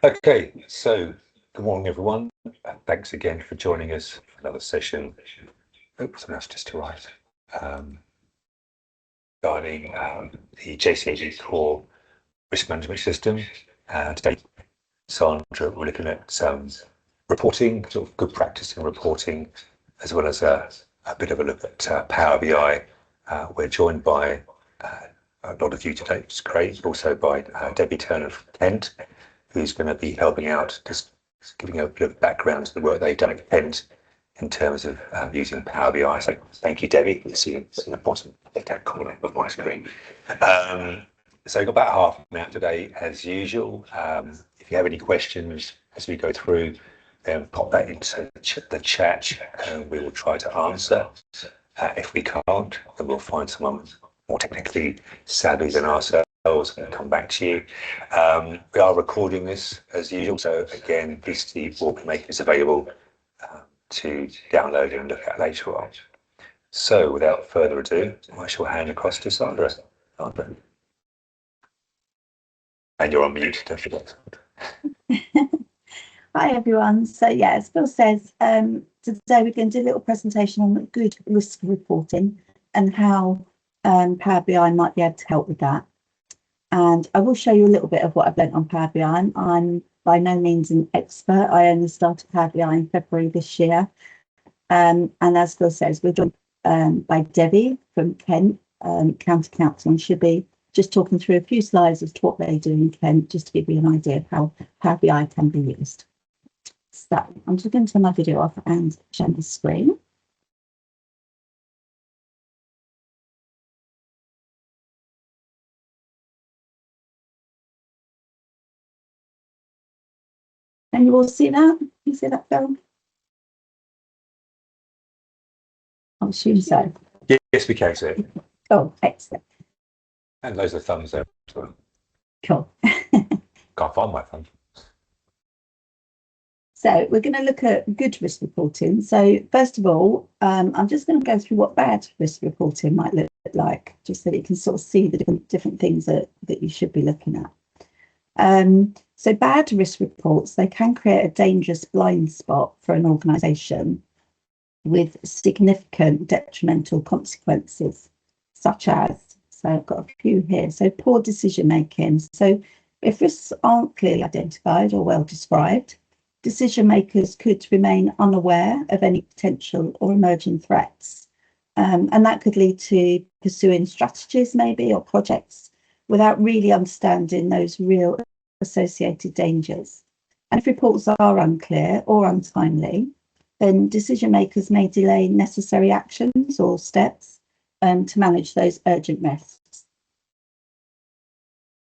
Okay, so good morning, everyone. Thanks again for joining us for another session. Oops, something else just arrived. Regarding the JCAD core risk management system. Today, Sandra, we're looking at some reporting, sort of good practice in reporting, as well as a bit of a look at Power BI. We're joined by a lot of you today, which is great, also by Debbie Turner from Kent, who's going to be helping out, just giving a bit of background to the work they've done at Kent in terms of using Power BI. So thank you, Debbie. You see it's in the bottom left-hand corner of my screen. So we've got about half an hour today, as usual. If you have any questions as we go through, then pop that into the chat and we will try to answer. If we can't, then we'll find someone more technically savvy than ourselves and come back to you. We are recording this as usual, so again, please we'll make this available to download and look at later on. So without further ado, I shall hand across to Sandra. Sandra. And you're on mute, don't forget. Hi everyone. So yeah, as Phil says, today we're going to do a little presentation on good risk reporting and how Power BI might be able to help with that. And I will show you a little bit of what I've learned on Power BI. I'm by no means an expert. I only started Power BI in February this year. And as Phil says, we're joined by Debbie from Kent County Council, and she'll be just talking through a few slides as to what they do in Kent, just to give you an idea of how Power BI can be used. So I'm just going to turn my video off and share the screen. And you all see that? You see that, Phil? I assume so. Yes, we can see it. Oh, excellent. And those are thumbs there as well. Cool. Can't find my thumb. So we're going to look at good risk reporting. So first of all, I'm just going to go through what bad risk reporting might look like, just so that you can sort of see the different things that you should be looking at. So bad risk reports, they can create a dangerous blind spot for an organisation with significant detrimental consequences, such as, so I've got a few here, so poor decision making. So if risks aren't clearly identified or well described, decision makers could remain unaware of any potential or emerging threats. And that could lead to pursuing strategies maybe or projects without really understanding those real associated dangers. And if reports are unclear or untimely, then decision makers may delay necessary actions or steps to manage those urgent risks.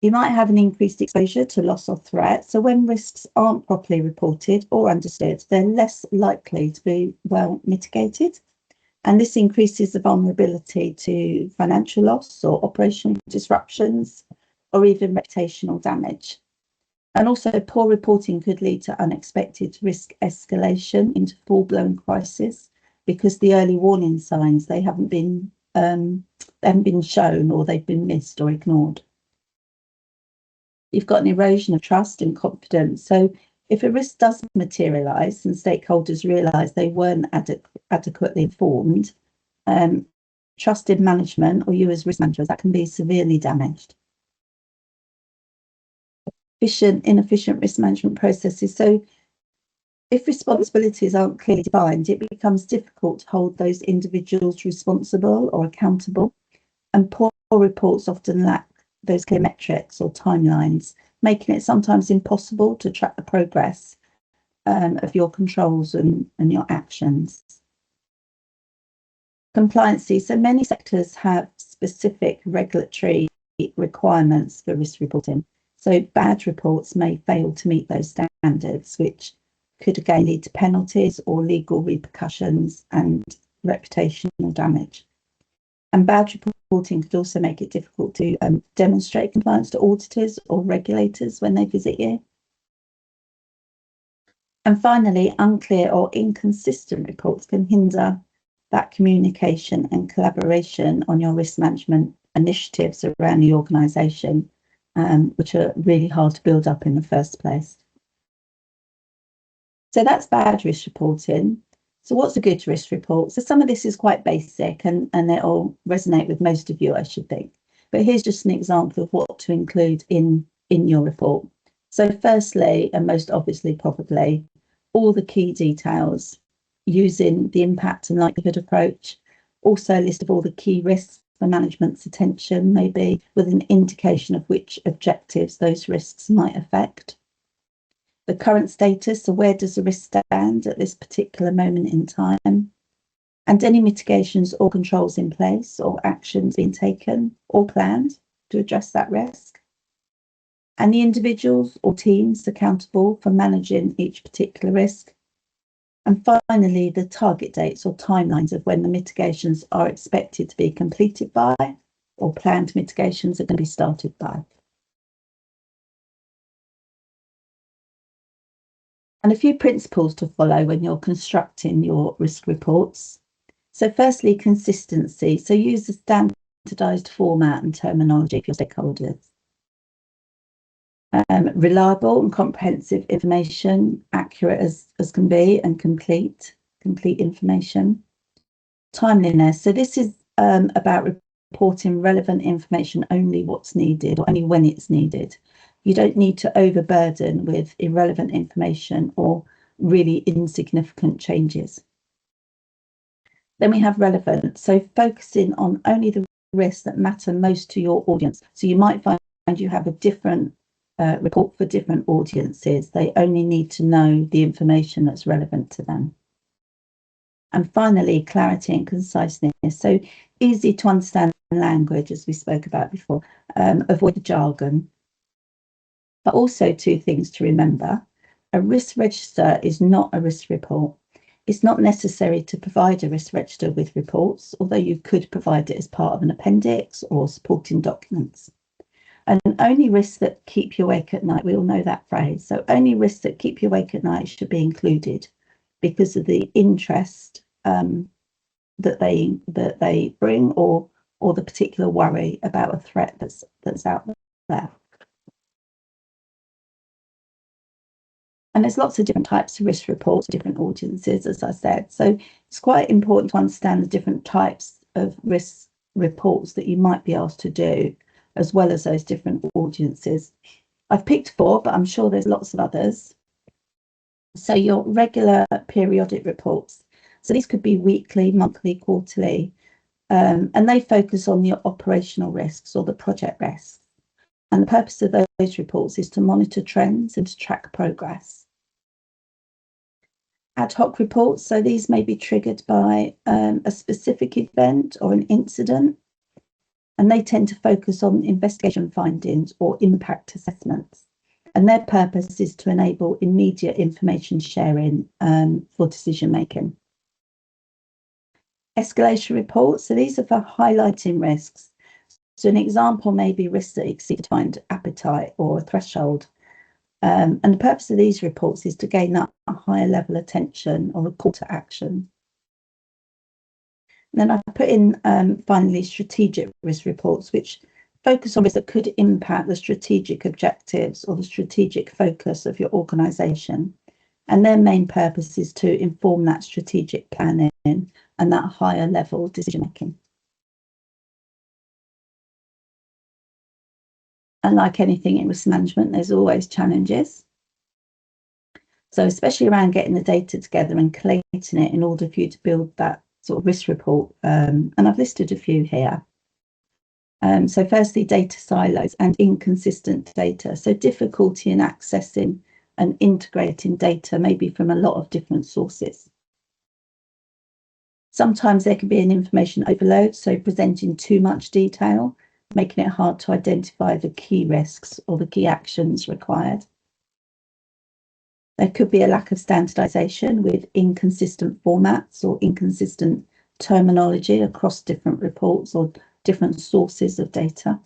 You might have an increased exposure to loss or threat. So when risks aren't properly reported or understood, they're less likely to be well mitigated. And this increases the vulnerability to financial loss or operational disruptions or even reputational damage. And also poor reporting could lead to unexpected risk escalation into full-blown crisis because the early warning signs, they haven't been shown or they've been missed or ignored. You've got an erosion of trust and confidence. So if a risk does materialise and stakeholders realise they weren't adequately informed, trust in management or you as risk managers, that can be severely damaged. Inefficient risk management processes. So if responsibilities aren't clearly defined, it becomes difficult to hold those individuals responsible or accountable. And poor reports often lack those clear metrics or timelines, making it sometimes impossible to track the progress of your controls and your actions. Compliancy. So many sectors have specific regulatory requirements for risk reporting. So bad reports may fail to meet those standards, which could again lead to penalties or legal repercussions and reputational damage. And bad reporting could also make it difficult to demonstrate compliance to auditors or regulators when they visit you. And finally, unclear or inconsistent reports can hinder that communication and collaboration on your risk management initiatives around the organisation, which are really hard to build up in the first place. So that's bad risk reporting. So what's a good risk report? So some of this is quite basic and it'll resonate with most of you, I should think. But here's just an example of what to include in your report. So firstly, and most obviously probably, all the key details using the impact and likelihood approach. Also a list of all the key risks for management's attention, maybe with an indication of which objectives those risks might affect. The current status, so where does the risk stand at this particular moment in time? And any mitigations or controls in place or actions being taken or planned to address that risk. And the individuals or teams accountable for managing each particular risk. And finally, the target dates or timelines of when the mitigations are expected to be completed by or planned mitigations are going to be started by. And a few principles to follow when you're constructing your risk reports. So firstly, consistency. So use a standardized format and terminology for your stakeholders. Reliable and comprehensive information, accurate as can be, and complete information. Timeliness. So this is about reporting relevant information only what's needed or only when it's needed. You don't need to overburden with irrelevant information or really insignificant changes. Then we have relevance. So focusing on only the risks that matter most to your audience. So you might find you have a different report for different audiences. They only need to know the information that's relevant to them. And finally, clarity and conciseness. So easy to understand language, as we spoke about before. Avoid the jargon. But also two things to remember. A risk register is not a risk report. It's not necessary to provide a risk register with reports, although you could provide it as part of an appendix or supporting documents. And only risks that keep you awake at night, we all know that phrase. So only risks that keep you awake at night should be included because of the interest that they bring or the particular worry about a threat that's out there. And there's lots of different types of risk reports, different audiences, as I said. So it's quite important to understand the different types of risk reports that you might be asked to do, as well as those different audiences. I've picked 4, but I'm sure there's lots of others. So your regular periodic reports. So these could be weekly, monthly, quarterly, and they focus on the operational risks or the project risks. And the purpose of those reports is to monitor trends and to track progress. Ad hoc reports, so these may be triggered by a specific event or an incident, and they tend to focus on investigation findings or impact assessments. And their purpose is to enable immediate information sharing for decision making. Escalation reports, so these are for highlighting risks. So an example may be risks that exceed a defined appetite or a threshold. And the purpose of these reports is to gain that higher level attention or a call to action. And then I put in finally strategic risk reports, which focus on risks that could impact the strategic objectives or the strategic focus of your organisation. And their main purpose is to inform that strategic planning and that higher level decision making. And like anything in risk management, there's always challenges. So especially around getting the data together and collating it in order for you to build that sort of risk report. And I've listed a few here. So firstly, data silos and inconsistent data. So difficulty in accessing and integrating data, maybe from a lot of different sources. Sometimes there can be an information overload, so presenting too much detail, making it hard to identify the key risks or the key actions required. There could be a lack of standardization with inconsistent formats or inconsistent terminology across different reports or different sources of data.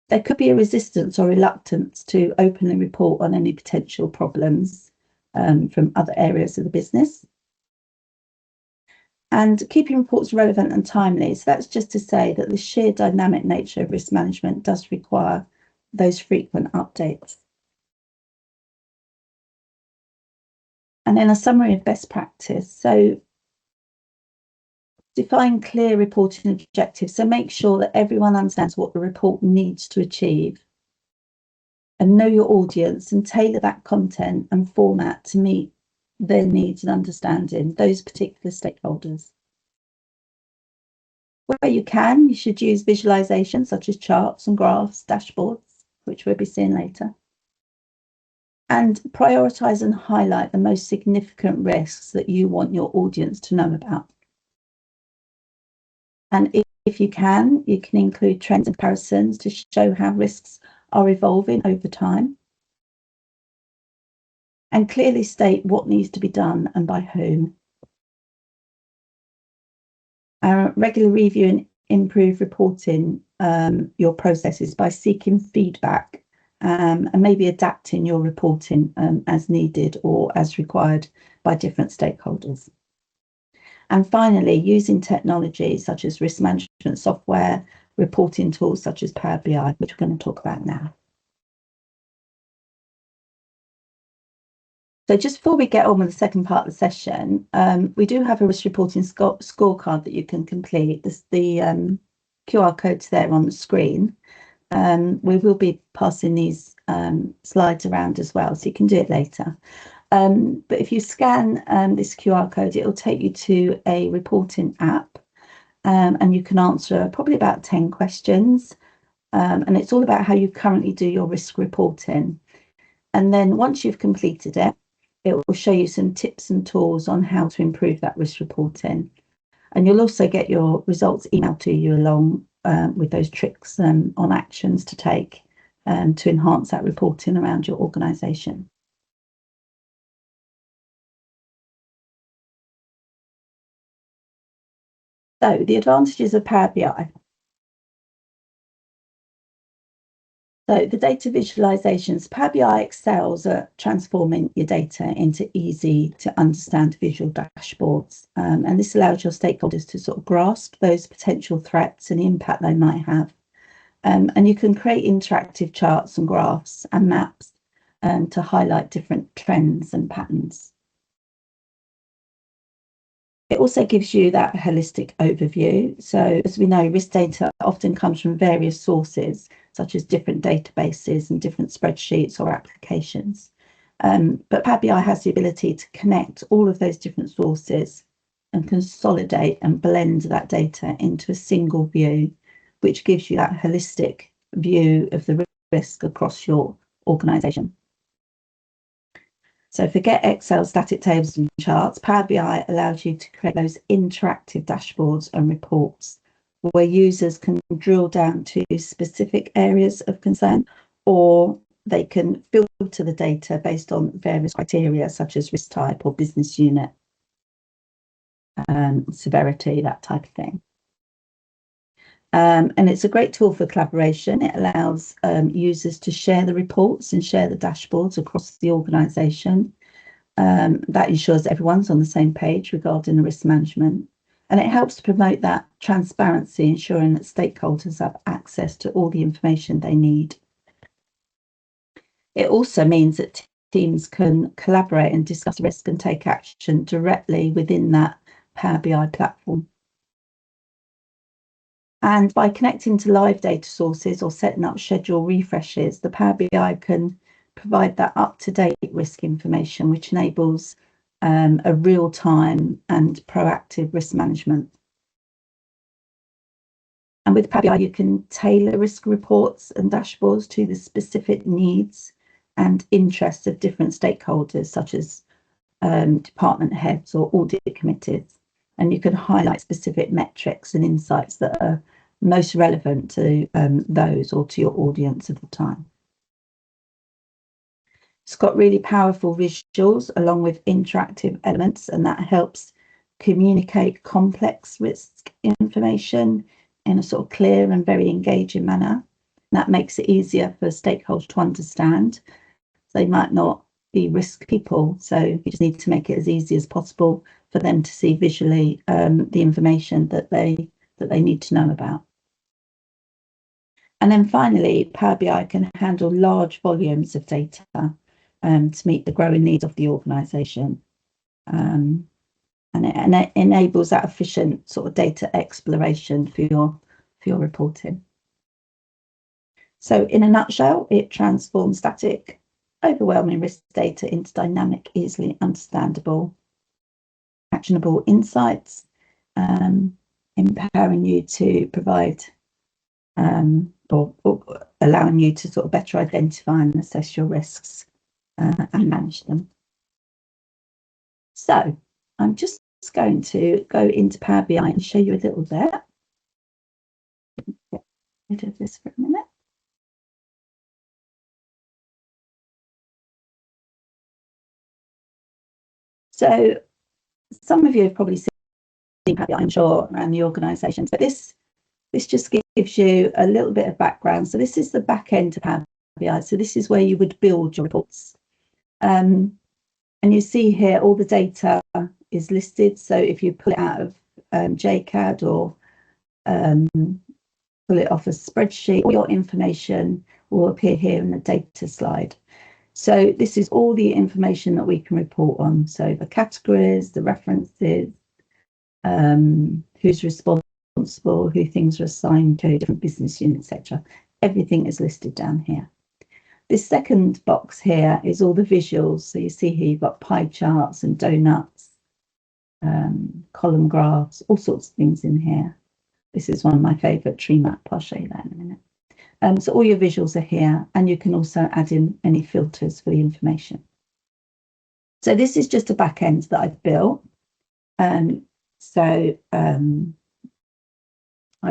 There could be a resistance or reluctance to openly report on any potential problems from other areas of the business. And keeping reports relevant and timely. So that's just to say that the sheer dynamic nature of risk management does require those frequent updates. And then a summary of best practice. So define clear reporting objectives. So make sure that everyone understands what the report needs to achieve. And know your audience and tailor that content and format to meet their needs and understanding those particular stakeholders. Where you can, you should use visualizations such as charts and graphs, dashboards, which we'll be seeing later. And prioritize and highlight the most significant risks that you want your audience to know about. And if you can include trends and comparisons to show how risks are evolving over time. And clearly state what needs to be done and by whom. Regular review and improve reporting your processes by seeking feedback and maybe adapting your reporting as needed or as required by different stakeholders. And finally, using technology such as risk management software, reporting tools such as Power BI, which we're going to talk about now. So just before we get on with the second part of the session, we do have a risk reporting scorecard that you can complete. The QR code's there on the screen. We will be passing these slides around as well, so you can do it later. But if you scan this QR code, it will take you to a reporting app, and you can answer probably about 10 questions. And it's all about how you currently do your risk reporting. And then once you've completed it, it will show you some tips and tools on how to improve that risk reporting. And you'll also get your results emailed to you along with those tricks on actions to take to enhance that reporting around your organisation. So the advantages of Power BI. So the data visualizations, Power BI excels at transforming your data into easy to understand visual dashboards. And this allows your stakeholders to sort of grasp those potential threats and the impact they might have. And you can create interactive charts and graphs and maps to highlight different trends and patterns. It also gives you that holistic overview. So as we know, risk data often comes from various sources, such as different databases and different spreadsheets or applications. But Power BI has the ability to connect all of those different sources and consolidate and blend that data into a single view, which gives you that holistic view of the risk across your organisation. So forget Excel static tables and charts. Power BI allows you to create those interactive dashboards and reports where users can drill down to specific areas of concern, or they can filter the data based on various criteria such as risk type or business unit, severity, that type of thing. And it's a great tool for collaboration. It allows users to share the reports and share the dashboards across the organisation. That ensures everyone's on the same page regarding the risk management. And it helps to promote that transparency, ensuring that stakeholders have access to all the information they need. It also means that teams can collaborate and discuss risk and take action directly within that Power BI platform. And by connecting to live data sources or setting up schedule refreshes, the Power BI can provide that up-to-date risk information, which enables a real-time and proactive risk management. And with Power BI, you can tailor risk reports and dashboards to the specific needs and interests of different stakeholders, such as department heads or audit committees. And you can highlight specific metrics and insights that are most relevant to those or to your audience at the time. It's got really powerful visuals along with interactive elements, and that helps communicate complex risk information in a sort of clear and very engaging manner. And that makes it easier for stakeholders to understand. They might not be risk people, so you just need to make it as easy as possible for them to see visually the information that they need to know about. And then finally, Power BI can handle large volumes of data to meet the growing needs of the organisation. and it enables that efficient sort of data exploration for your reporting. So in a nutshell, it transforms static, overwhelming risk data into dynamic, easily understandable, actionable insights, empowering you to provide or allowing you to sort of better identify and assess your risks and manage them. So I'm just going to go into Power BI and show you a little bit. Get rid of this for a minute. So some of you have probably seen Power BI, I'm sure, around the organisations, but this just gives you a little bit of background. So this is the back end of Power BI. So this is where you would build your reports. And you see here all the data is listed. So if you pull it out of JCAD or pull it off a spreadsheet, all your information will appear here in the data slide. So this is all the information that we can report on. So the categories, the references, who's responsible, who things are assigned to, different business units, etc. Everything is listed down here. This second box here is all the visuals. So you see here you've got pie charts and donuts, column graphs, all sorts of things in here. This is one of my favourite tree map. I'll show you that in a minute. So all your visuals are here, and you can also add in any filters for the information. So this is just a back end that I've built. So I've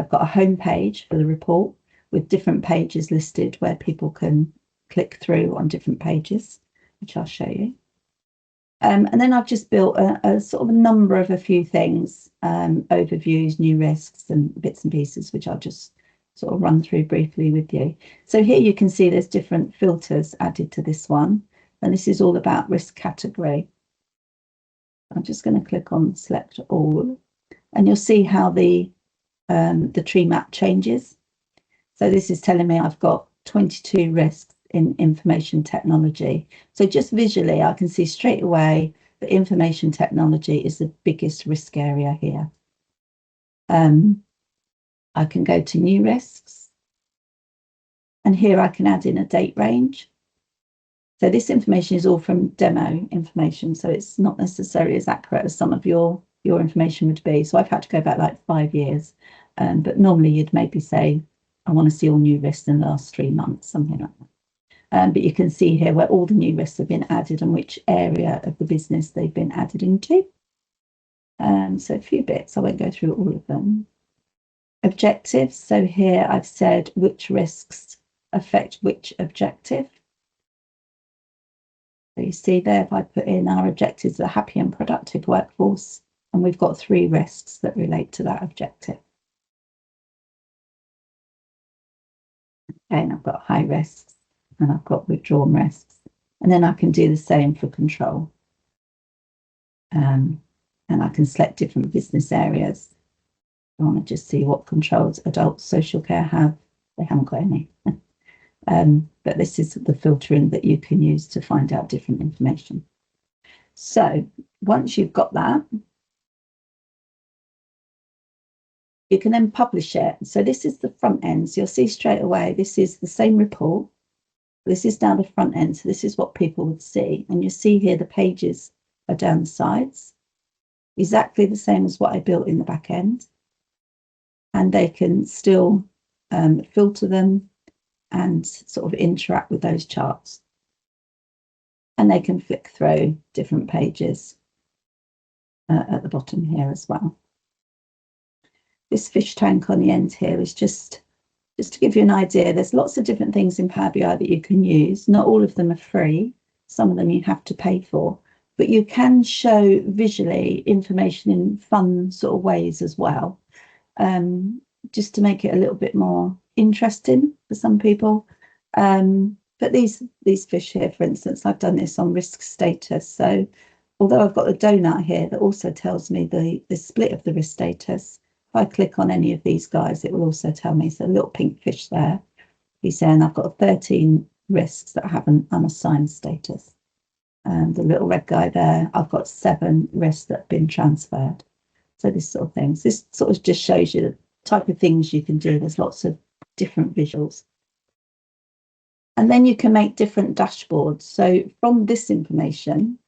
got a home page for the report with different pages listed where people can click through on different pages, which I'll show you. And then I've just built a sort of a number of a few things, overviews, new risks and bits and pieces, which I'll just sort of run through briefly with you. So here you can see there's different filters added to this one, and this is all about risk category. I'm just going to click on select all, and you'll see how the tree map changes. So this is telling me I've got 22 risks in information technology. So just visually, I can see straight away that information technology is the biggest risk area here. I can go to new risks, and here I can add in a date range. So this information is all from demo information, so it's not necessarily as accurate as some of your information would be. So I've had to go back like 5 years, but normally you'd maybe say, I want to see all new risks in the last 3 months, something like that. But you can see here where all the new risks have been added and which area of the business they've been added into. So a few bits, I won't go through all of them. Objectives, so here I've said which risks affect which objective. So you see there, if I put in our objectives, a happy and productive workforce, and we've got 3 risks that relate to that objective. Okay, and I've got high risks and I've got withdrawn risks. And then I can do the same for control. And I can select different business areas. I want to just see what controls adult social care have. They haven't got any. But this is the filtering that you can use to find out different information. So once you've got that, you can then publish it. So this is the front end. So you'll see straight away, this is the same report. This is down the front end. So this is what people would see. And you see here the pages are down the sides, exactly the same as what I built in the back end. And they can still filter them and sort of interact with those charts. And they can flick through different pages at the bottom here as well. This fish tank on the end here is just to give you an idea. There's lots of different things in Power BI that you can use. Not all of them are free. Some of them you have to pay for. But you can show visually information in fun sort of ways as well. Just to make it a little bit more interesting for some people. But these fish here, for instance, I've done this on risk status. So although I've got a donut here that also tells me the split of the risk status, if I click on any of these guys, it will also tell me. So a little pink fish there. He's saying I've got 13 risks that have an unassigned status. the little red guy there, I've got 7 risks that have been transferred. So this sort of things. This sort of just shows you the type of things you can do. There's lots of different visuals. And then you can make different dashboards. So from this information,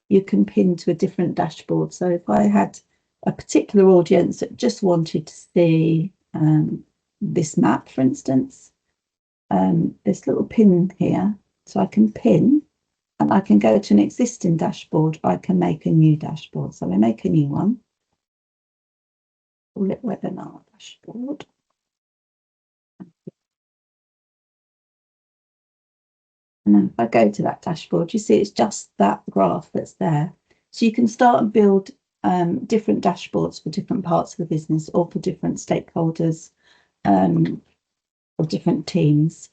you can pin to a different dashboard. So if I had a particular audience that just wanted to see this map, for instance, this little pin here, so I can pin and I can go to an existing dashboard. I can make a new dashboard. So I make a new one. Call it webinar dashboard. And then if I go to that dashboard, you see it's just that graph that's there. So you can start and build different dashboards for different parts of the business or for different stakeholders or different teams.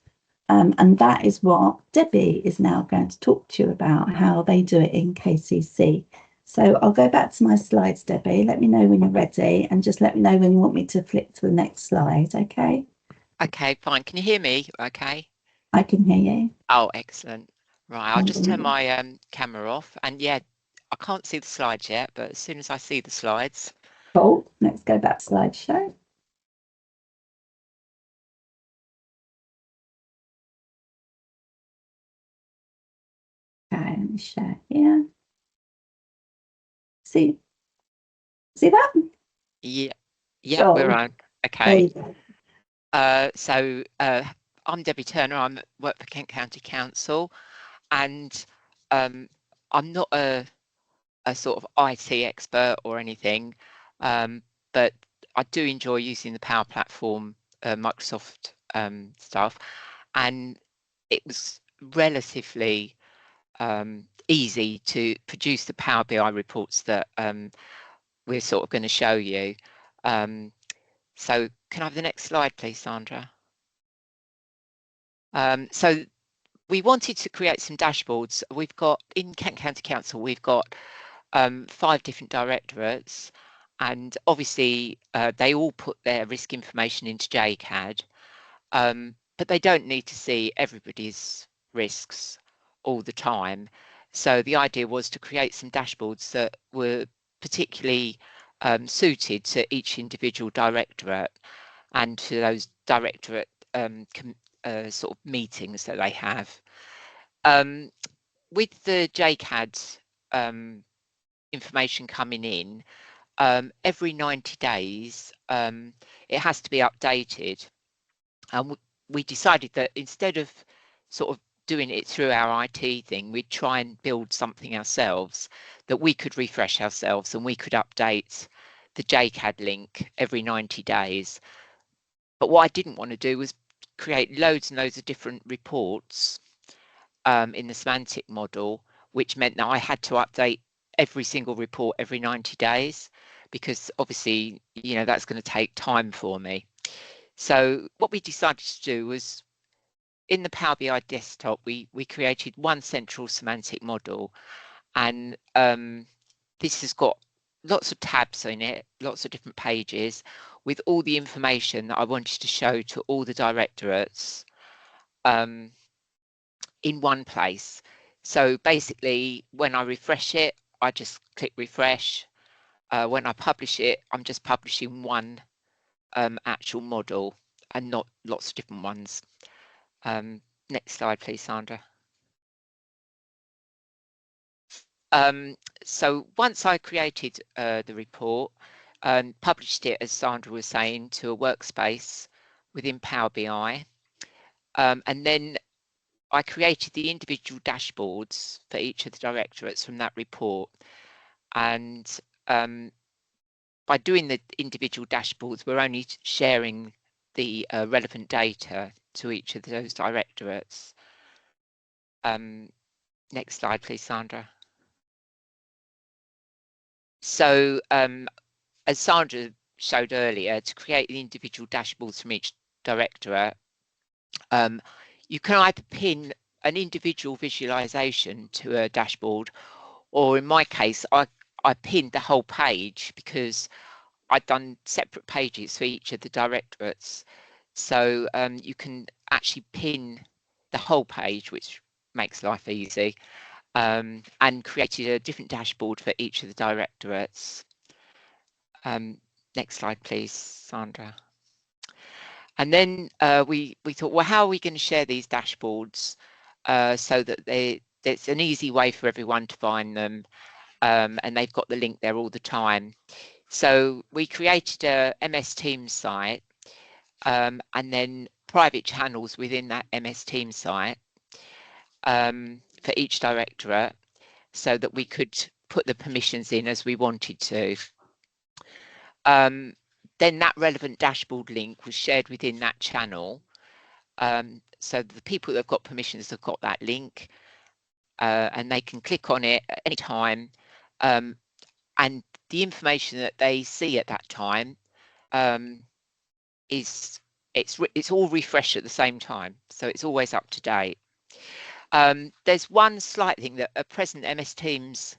And that is what Debbie is now going to talk to you about, how they do it in KCC. So I'll go back to my slides, Debbie. Let me know when you're ready and just let me know when you want me to flick to the next slide, okay? Okay, fine. Can you hear me? Okay. I can hear you. Oh, excellent. Right, I'll just turn my camera off. And yeah, I can't see the slides yet, but as soon as I see the slides. Cool. Let's go back to slideshow. Okay, let me share here. See that? Yeah, Sure. we're on. Okay. So I'm Debbie Turner. I work for Kent County Council, and I'm not a sort of IT expert or anything, but I do enjoy using the Power Platform, Microsoft stuff, and it was relatively easy to produce the Power BI reports that we're sort of going to show you. So can I have the next slide, please, Sandra? So we wanted to create some dashboards. We've got, in Kent County Council, we've got 5 different directorates, and obviously they all put their risk information into JCAD, but they don't need to see everybody's risks all the time. So the idea was to create some dashboards that were particularly suited to each individual directorate and to those directorate sort of meetings that they have. With the JCAD information coming in, every 90 days it has to be updated, and we decided that instead of sort of doing it through our IT thing, we'd try and build something ourselves that we could refresh ourselves, and we could update the JCAD link every 90 days. But what I didn't want to do was create loads and loads of different reports in the semantic model, which meant that I had to update every single report every 90 days, because obviously, you know, that's going to take time for me. So what we decided to do was, in the Power BI desktop, we created one central semantic model, and this has got lots of tabs in it, lots of different pages with all the information that I wanted to show to all the directorates in one place. So basically, when I refresh it, I just click refresh. When I publish it, I'm just publishing one actual model and not lots of different ones. Next slide, please, Sandra. So once I created the report, published it, as Sandra was saying, to a workspace within Power BI, and then I created the individual dashboards for each of the directorates from that report. And by doing the individual dashboards, we're only sharing the relevant data to each of those directorates. Next slide, please, Sandra. So as Sandra showed earlier, to create the individual dashboards from each directorate, you can either pin an individual visualization to a dashboard, or in my case, I pinned the whole page because I'd done separate pages for each of the directorates. So you can actually pin the whole page, which makes life easy. and created a different dashboard for each of the directorates. Next slide, please, Sandra. And then we thought, well, how are we going to share these dashboards so that it's an easy way for everyone to find them, and they've got the link there all the time. So we created a MS Teams site, and then private channels within that MS Teams site for each directorate, so that we could put the permissions in as we wanted to. Then that relevant dashboard link was shared within that channel. So the people that have got permissions have got that link, and they can click on it at any time. And the information that they see at that time it's all refreshed at the same time, so it's always up to date. There's one slight thing that at present MS Teams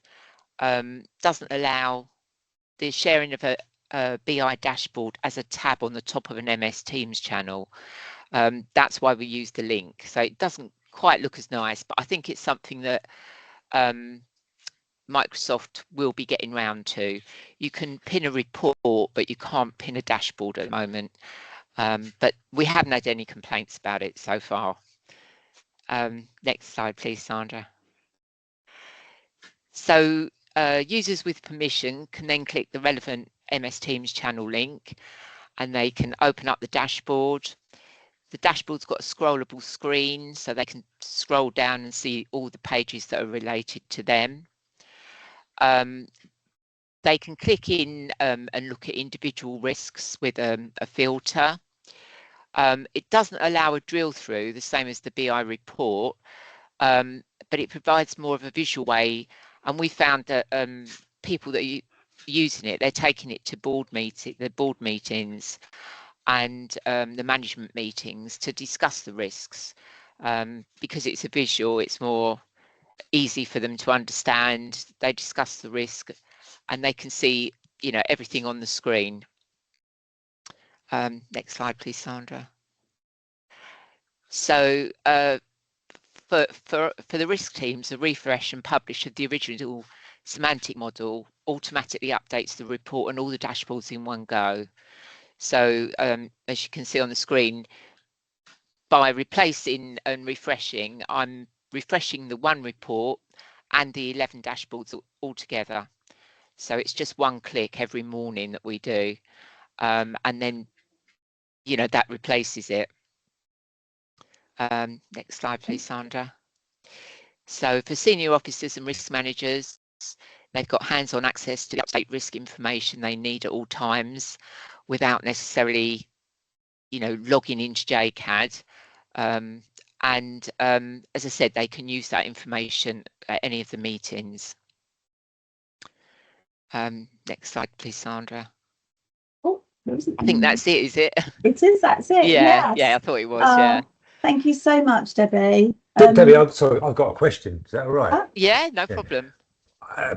doesn't allow the sharing of a BI dashboard as a tab on the top of an MS Teams channel. That's why we use the link. So it doesn't quite look as nice, but I think it's something that Microsoft will be getting round to. You can pin a report, but you can't pin a dashboard at the moment. But we haven't had any complaints about it so far. Next slide, please, Sandra. So users with permission can then click the relevant MS Teams channel link, and they can open up the dashboard. The dashboard's got a scrollable screen, so they can scroll down and see all the pages that are related to them. They can click in and look at individual risks with a filter. It doesn't allow a drill through, the same as the BI report, but it provides more of a visual way. And we found that people that are using it, they're taking it to board meetings and the management meetings to discuss the risks. Because it's a visual, it's more easy for them to understand. They discuss the risk and they can see, you know, everything on the screen. Next slide, please, Sandra. So for the risk teams, the refresh and publish of the original semantic model automatically updates the report and all the dashboards in one go. So as you can see on the screen, by replacing and refreshing, I'm refreshing the one report and the 11 dashboards all together. So it's just one click every morning that we do, and then, you know, that replaces it. Next slide, please, Sandra. So for senior officers and risk managers, they've got hands-on access to the up-to-date risk information they need at all times without necessarily, you know, logging into JCAD. And as I said, they can use that information at any of the meetings. Next slide, please,Andra. Oh, I think that's it, is it? It is, that's it. Yeah, yes. yeah, I thought it was, yeah. Thank you so much, Debbie. Debbie, sorry, I've got a question. Is that all right? Yeah, no problem. I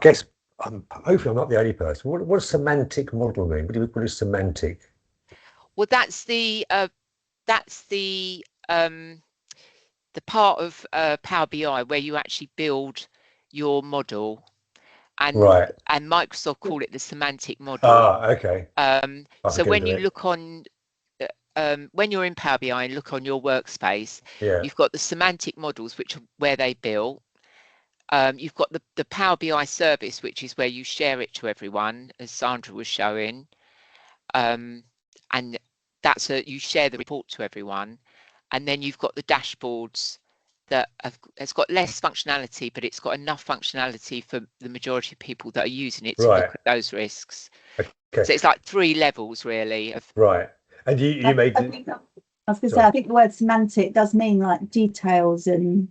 guess hopefully I'm not the only person. What does semantic model mean? What is semantic? Well, that's the part of Power BI where you actually build your model, and right. And Microsoft call it the semantic model. Ah, okay. So when you look on, when you're in Power BI and look on your workspace, yeah, you've got the semantic models, which are where they built. You've got the Power BI service, which is where you share it to everyone, as Sandra was showing, and that's you share the report to everyone. And then you've got the dashboards that has got less functionality, but it's got enough functionality for the majority of people that are using it to look at those risks. Okay. So it's like 3 levels really. Right. And you made it. I was going to say, I think the word semantic does mean like details and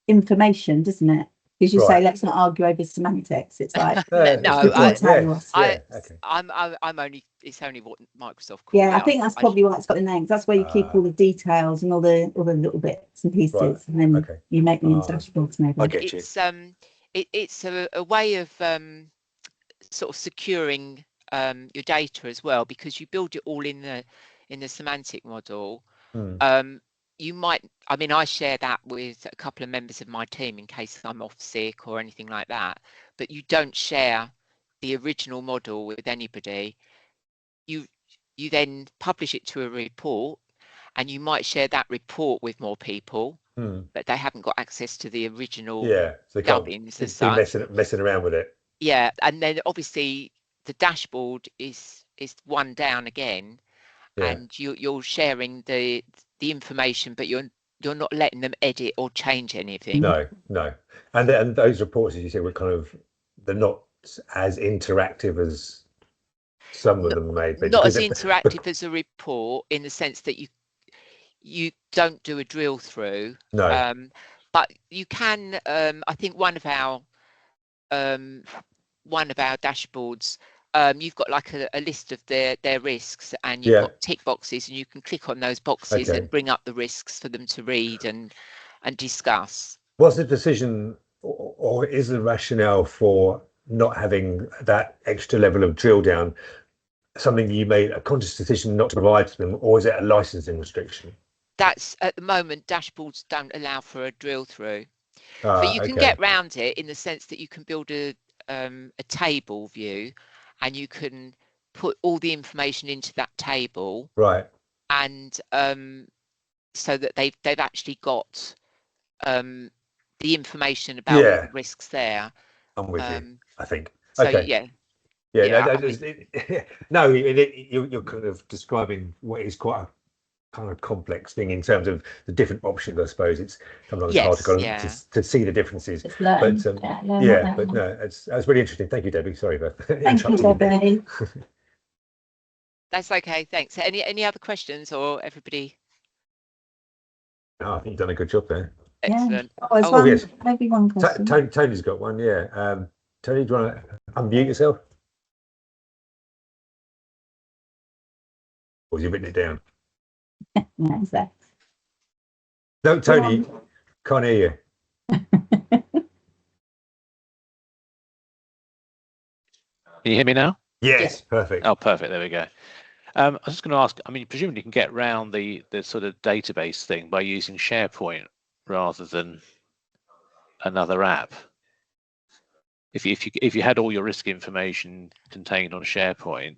information, doesn't it? Because you say, let's not argue over semantics. It's like I'm only, it's only what Microsoft calls it. I think that's probably why it's got the names. That's where you keep all the details and all the little bits and pieces, and then you make them into dashboards. Maybe I get you. It's a way of sort of securing your data as well, because you build it all in the semantic model. you might, I mean, I share that with a couple of members of my team in case I'm off sick or anything like that, but you don't share the original model with anybody. You then publish it to a report, and you might share that report with more people, but they haven't got access to the original so they can't dubbings as be such. messing around with it. Yeah, and then obviously the dashboard is one down again, and you're sharing the information, but you're not letting them edit or change anything. No. And those reports, as you said, were they're not as interactive as some of them may be. Not as interactive as a report in the sense that you don't do a drill through. No. But you can. I think one of our dashboards. You've got like a list of their risks, and you've got tick boxes, and you can click on those boxes and bring up the risks for them to read and discuss. What's the decision, or is the rationale for not having that extra level of drill down something you made a conscious decision not to provide to them, or is it a licensing restriction? That's at the moment, dashboards don't allow for a drill through, but you can get round it in the sense that you can build a table view, and you can put all the information into that table, right? And so that they've actually got the information about all the risks there. I'm with you, I think. So okay. No, you're kind of describing what is quite a kind of complex thing in terms of the different options. I suppose it's sometimes hard to see the differences. But no, that's really interesting. Thank you, Debbie. Sorry for thank you, Debbie. That's okay. Thanks. Any other questions, or everybody? No, I think you've done a good job there. Excellent. Yes. Maybe one question. Tony's got one. Yeah. Tony, do you want to unmute yourself? Or have you written it down? No, exactly. No, Tony, can't hear you. Can you hear me now? Yes, perfect. Oh, perfect. There we go. I was just going to ask, I mean, presumably you can get around the sort of database thing by using SharePoint rather than another app. If you had all your risk information contained on SharePoint,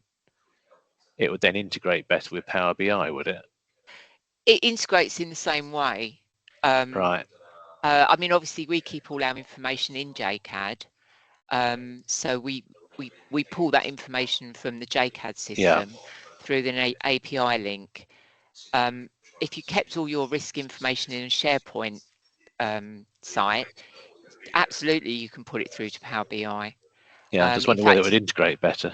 it would then integrate better with Power BI, would it? It integrates in the same way. Right. I mean, obviously, we keep all our information in JCAD, so we pull that information from the JCAD system through the API link. If you kept all your risk information in a SharePoint site, absolutely you can put it through to Power BI. Yeah, I just wonder whether it would integrate better.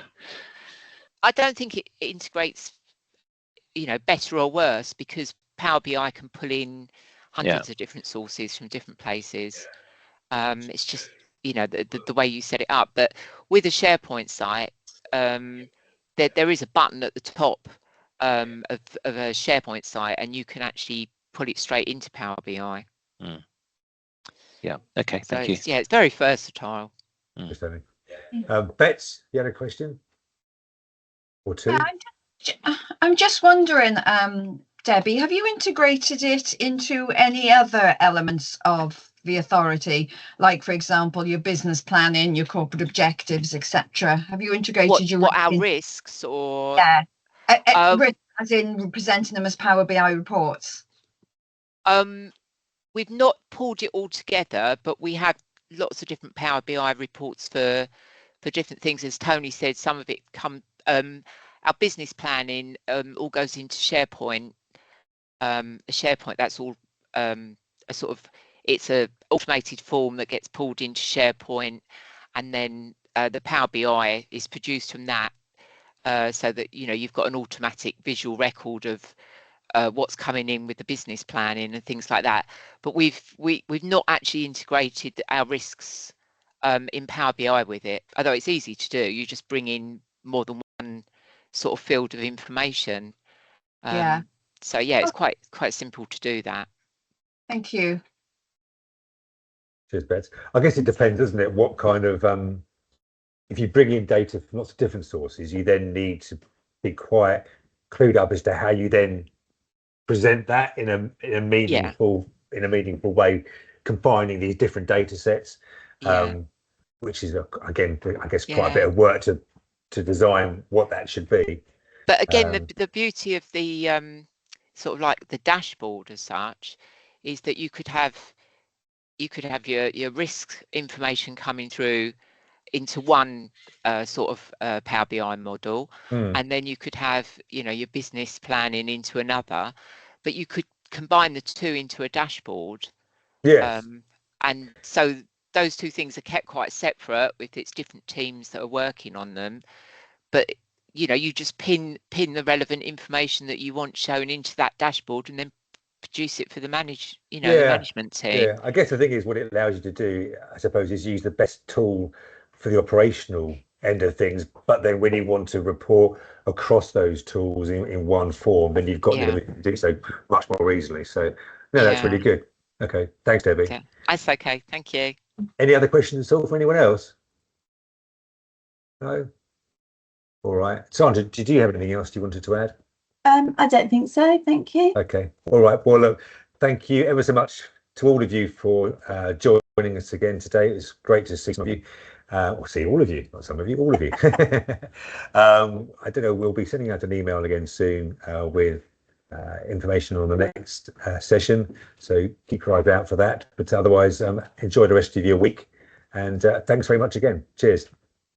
I don't think it integrates, better or worse, because Power BI can pull in hundreds of different sources from different places. It's just, the way you set it up. But with a SharePoint site, there is a button at the top of a SharePoint site, and you can actually put it straight into Power BI. Yeah. Okay. Thank you. It's very versatile. Bets, you had a question or two? I'm just wondering, Debbie, have you integrated it into any other elements of the authority, like, for example, your business planning, your corporate objectives, etc.? Have you integrated our risks, or risk, as in presenting them as Power BI reports? We've not pulled it all together, but we have lots of different Power BI reports for different things. As Tony said, some of it our business planning all goes into SharePoint. SharePoint, that's all a sort of, it's a automated form that gets pulled into SharePoint, and then the Power BI is produced from that, so that you've got an automatic visual record of what's coming in with the business planning and things like that. But we've not actually integrated our risks in Power BI with it, although it's easy to do. You just bring in more than one sort of field of information. So it's quite simple to do that. Thank you. Cheers, Bets. I guess it depends, doesn't it, what kind of if you bring in data from lots of different sources, you then need to be quite clued up as to how you then present that in a meaningful way, combining these different data sets, which is again, I guess, quite a bit of work to design what that should be. But again, the beauty of the sort of like the dashboard as such is that you could have your risk information coming through into one sort of Power BI model, and then you could have your business planning into another, but you could combine the two into a dashboard. Yes. And so those two things are kept quite separate with its different teams that are working on them, but you just pin the relevant information that you want shown into that dashboard and then produce it for the the management team. Yeah, I guess the thing is, what it allows you to do, I suppose, is use the best tool for the operational end of things, but then when you want to report across those tools in one form, then you've got the ability to do so much more easily. So no, that's really good. Okay, thanks, Debbie. Okay. That's okay, thank you. Any other questions at all for anyone else? No? All right. Sandra, did you have anything else you wanted to add? I don't think so, thank you. Okay. All right. Well, look, thank you ever so much to all of you for joining us again today. It was great to see some of you, or see all of you, not some of you, all of you. I don't know, we'll be sending out an email again soon with information on the next session. So keep your eyes out for that. But otherwise, enjoy the rest of your week. And thanks very much again. Cheers.